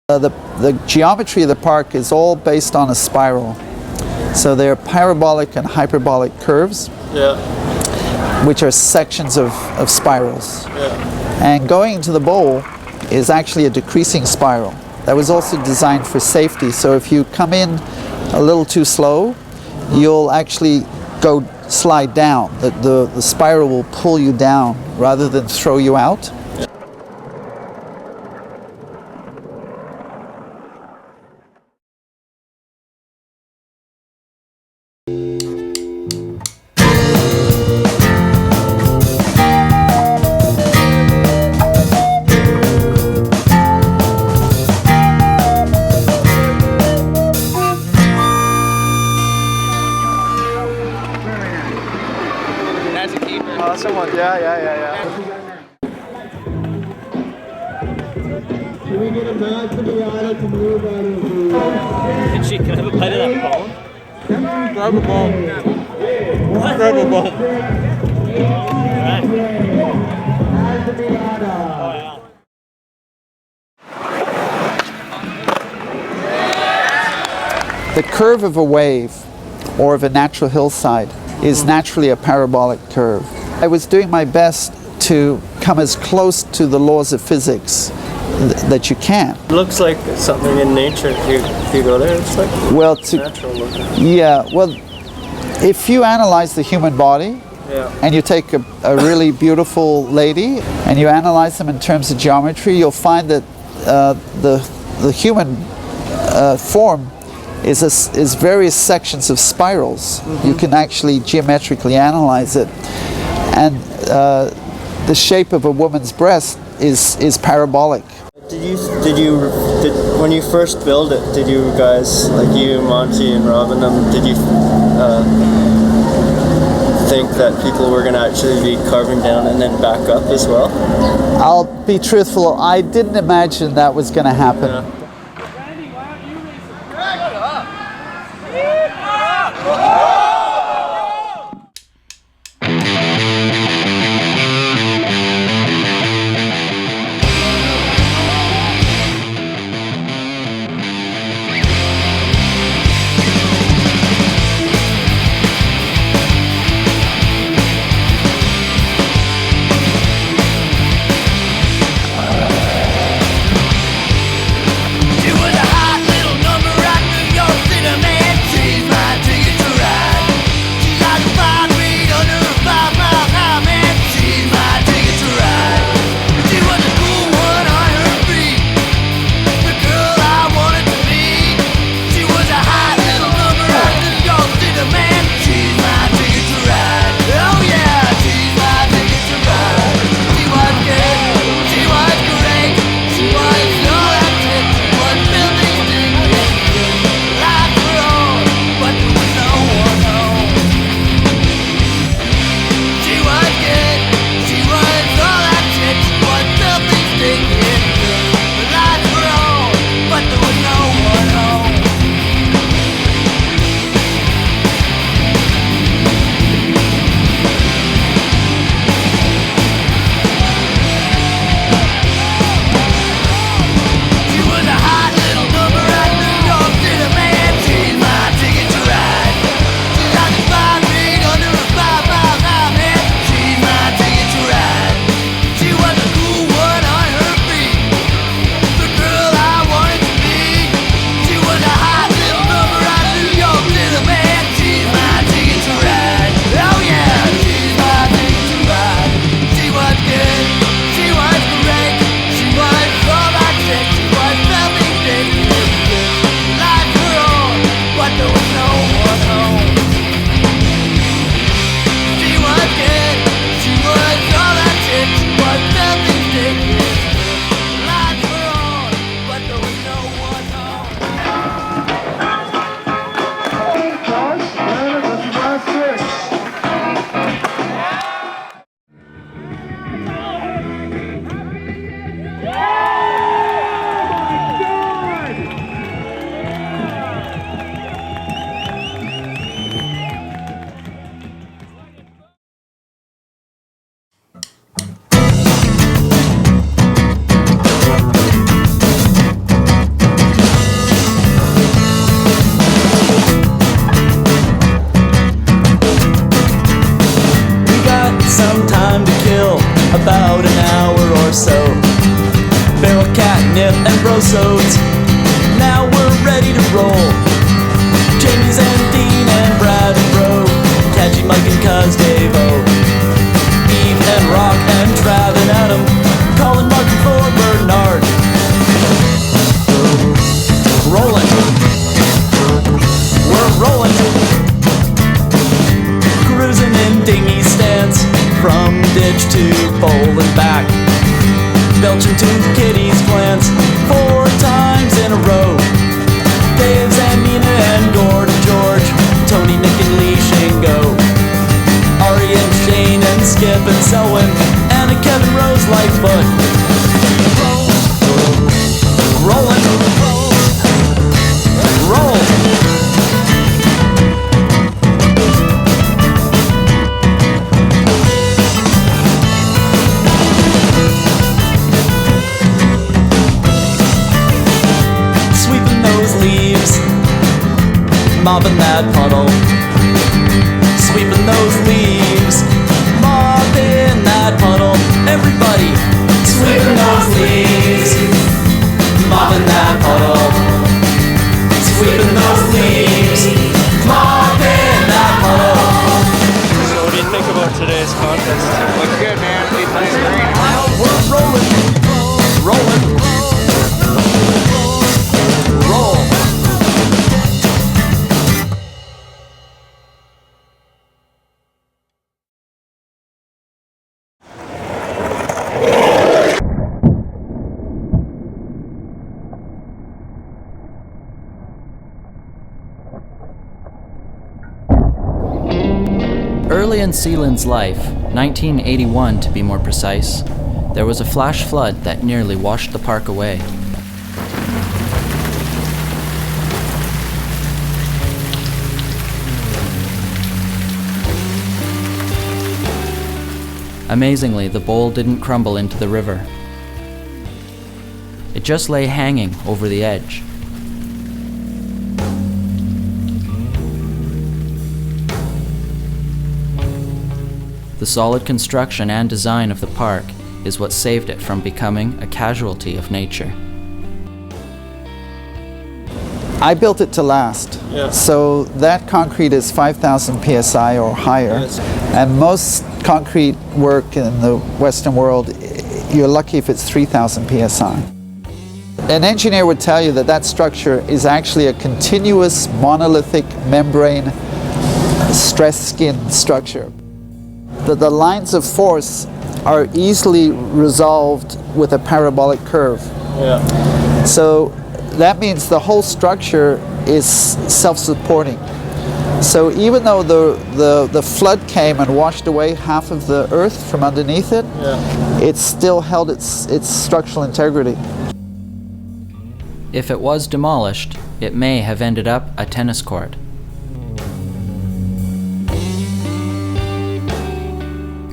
The geometry of the park is all based on a spiral. So they're parabolic and hyperbolic curves, which are sections of spirals. And going into the bowl is actually a decreasing spiral. That was also designed for safety. So if you come in a little too slow, you'll actually slide down. The spiral will pull you down rather than throw you out. Can we get a nod to the audience to move out of the... Can I have a bite of that bone? Grab a ball. Grab a ball. The curve of a wave or of a natural hillside is naturally a parabolic curve. I was doing my best to come as close to the laws of physics that you can. It looks like something in nature. If you go there, it's like natural looking. Yeah, well, if you analyze the human body, and you take a really beautiful lady and you analyze them in terms of geometry, you'll find that the human form is various sections of spirals. You can actually geometrically analyze it, and the shape of a woman's breast is parabolic. When you first built it, did you guys, like you, Monty, and Robin, did you think that people were going to actually be carving down and then back up as well? I'll be truthful, I didn't imagine that was going to happen. Yeah. Nip and Brosodes. Now we're ready to roll. Jamie's and Dean and Brad and Bro, Catchy Mike and Cuz Dave-O, Eve and Rock and Trav and Adam, Colin, Mark and Thor Bernard. Rolling. We're rolling. Cruising in dinghy stands, from ditch to pole and back. Belching to Kitty's plants 4 times in a row. Dave's and Nina and Gord and George, Tony, Nick and Lee Shingo, Ari and Shane and Skip and Selwyn, and Kevin Rose Lightfoot. Rolling. Roll. Sweeping those leaves, mopping that puddle. Sweeping those leaves, mopping that puddle. Everybody, sweeping those leaves, mopping that puddle. Sweeping those leaves, mopping that puddle. So what do you think about today's contest? Looks good, man. Nice green. We're rolling, rolling, roll. Early in Seylynn's life, 1981 to be more precise, there was a flash flood that nearly washed the park away. Amazingly, the bowl didn't crumble into the river. It just lay hanging over the edge. The solid construction and design of the park is what saved it from becoming a casualty of nature. I built it to last. Yeah. So that concrete is 5,000 psi or higher. Yes. And most concrete work in the Western world, you're lucky if it's 3,000 psi. An engineer would tell you that that structure is actually a continuous monolithic membrane stress skin structure. The lines of force are easily resolved with a parabolic curve. Yeah. So that means the whole structure is self-supporting. So even though the flood came and washed away half of the earth from underneath it, it still held its structural integrity. If it was demolished, it may have ended up a tennis court.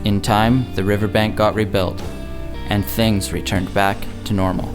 In time, the riverbank got rebuilt, and things returned back to normal.